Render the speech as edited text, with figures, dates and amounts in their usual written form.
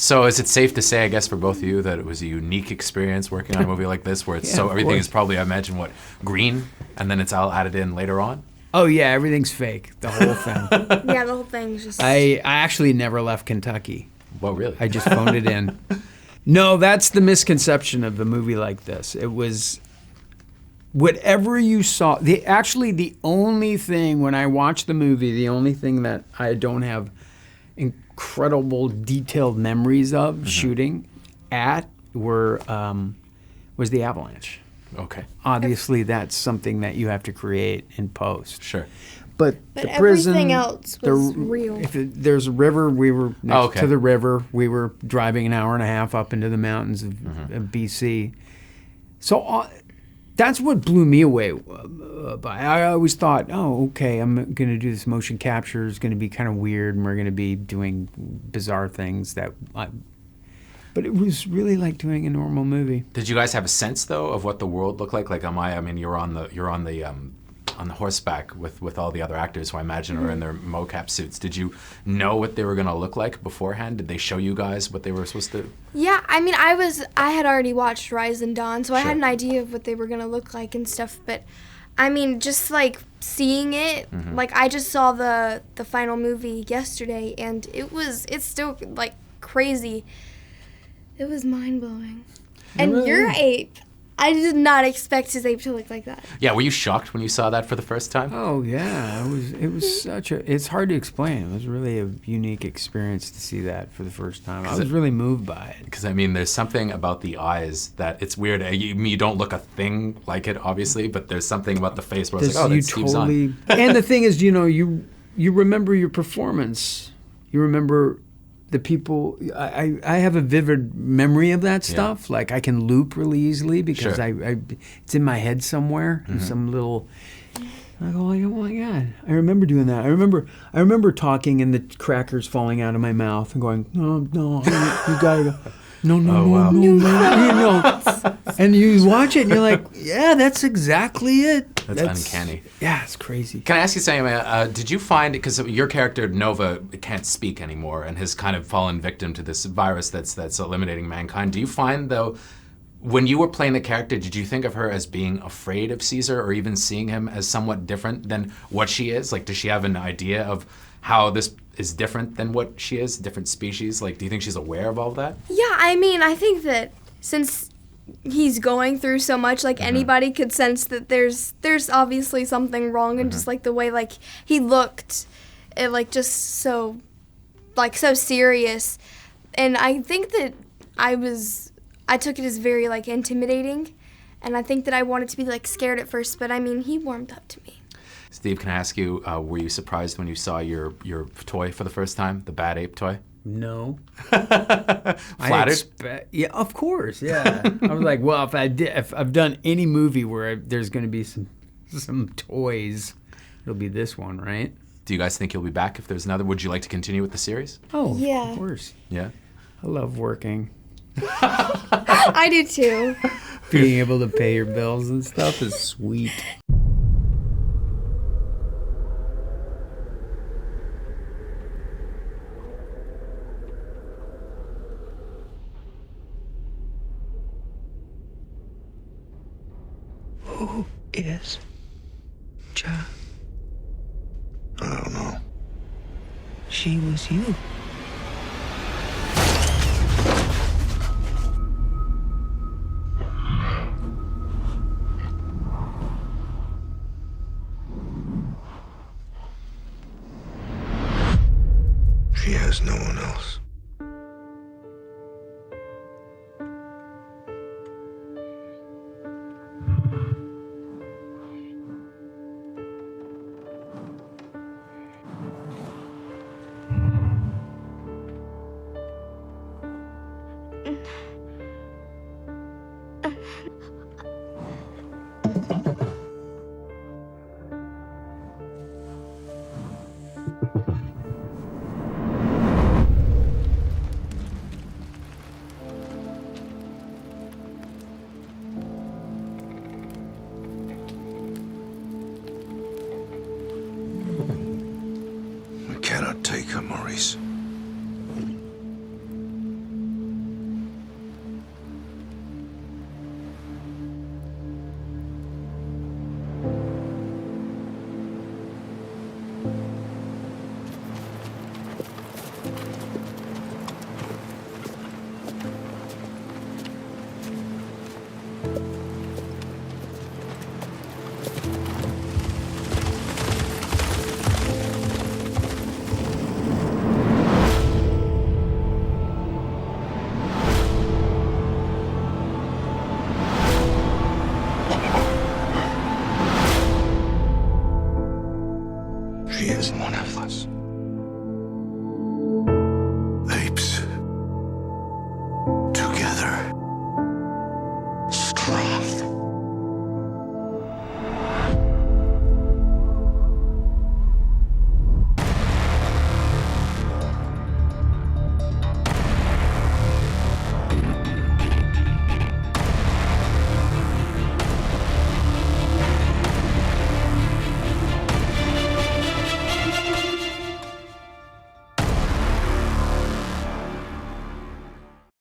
So is it safe to say, I guess, for both of you, that it was a unique experience working on a movie like this, where it's everything is probably, I imagine, green, and then it's all added in later on? Oh yeah, everything's fake. The whole thing. Yeah, the whole thing's just. I actually never left Kentucky. Well, really? I just phoned it in. No, that's the misconception of a movie like this. It was whatever you saw. The only thing when I watched the movie, the only thing that I don't have incredible detailed memories of shooting at was the avalanche. Okay. Obviously, that's something that you have to create in post. Sure. But the prison, everything else was real. If there's a river, we were next to the river. We were driving an hour and a half up into the mountains of BC. So that's what blew me away. I always thought, oh, okay, I'm going to do this motion capture. It's going to be kind of weird, and we're going to be doing bizarre things but it was really like doing a normal movie. Did you guys have a sense though of what the world looked like? Like Amiah, I mean, you're on the horseback with all the other actors who I imagine are in their mocap suits. Did you know what they were going to look like beforehand? Did they show you guys what they were supposed to? Yeah, I mean, I had already watched Rise and Dawn, so I had an idea of what they were going to look like and stuff, but I mean, just like seeing it, like I just saw the final movie yesterday, and it's still like crazy. It was mind-blowing. And your ape, I did not expect his ape to look like that. Yeah, were you shocked when you saw that for the first time? Oh yeah, it was it's hard to explain. It was really a unique experience to see that for the first time. I was really moved by it. Because I mean, there's something about the eyes that it's weird. You don't look a thing like it, obviously, but there's something about the face where it's like, oh, that's Steve Zahn. And the thing is, you remember your performance. You remember the people. I have a vivid memory of that stuff. Yeah. Like I can loop really easily because it's in my head somewhere. Some little. I go like, oh my God! I remember doing that. I remember talking and the crackers falling out of my mouth and going, no, you gotta go. No, and you watch it and you're like, yeah, that's exactly it. That's uncanny. Yeah, it's crazy. Can I ask you something? Did you find, because your character Nova can't speak anymore and has kind of fallen victim to this virus that's eliminating mankind? Do you find though, when you were playing the character, did you think of her as being afraid of Caesar or even seeing him as somewhat different than what she is? Like, does she have an idea of how this is different than what she is, different species? Like, do you think she's aware of all of that? Yeah, I mean, I think that since he's going through so much, like anybody could sense that there's obviously something wrong, and just like the way like he looked, it like just so serious, and I think that I took it as very like intimidating, and I think that I wanted to be like scared at first, but I mean he warmed up to me. Steve, can I ask you, were you surprised when you saw your toy for the first time, the Bad Ape toy? No. Flattered? Yeah, of course, yeah. I was like, well, if I've done any movie where there's going to be some toys, it'll be this one, right? Do you guys think you'll be back if there's another? Would you like to continue with the series? Oh, yeah. Of course. Yeah? I love working. I do too. Being able to pay your bills and stuff is sweet. Who is Ja? I don't know. She was you. She has no one else.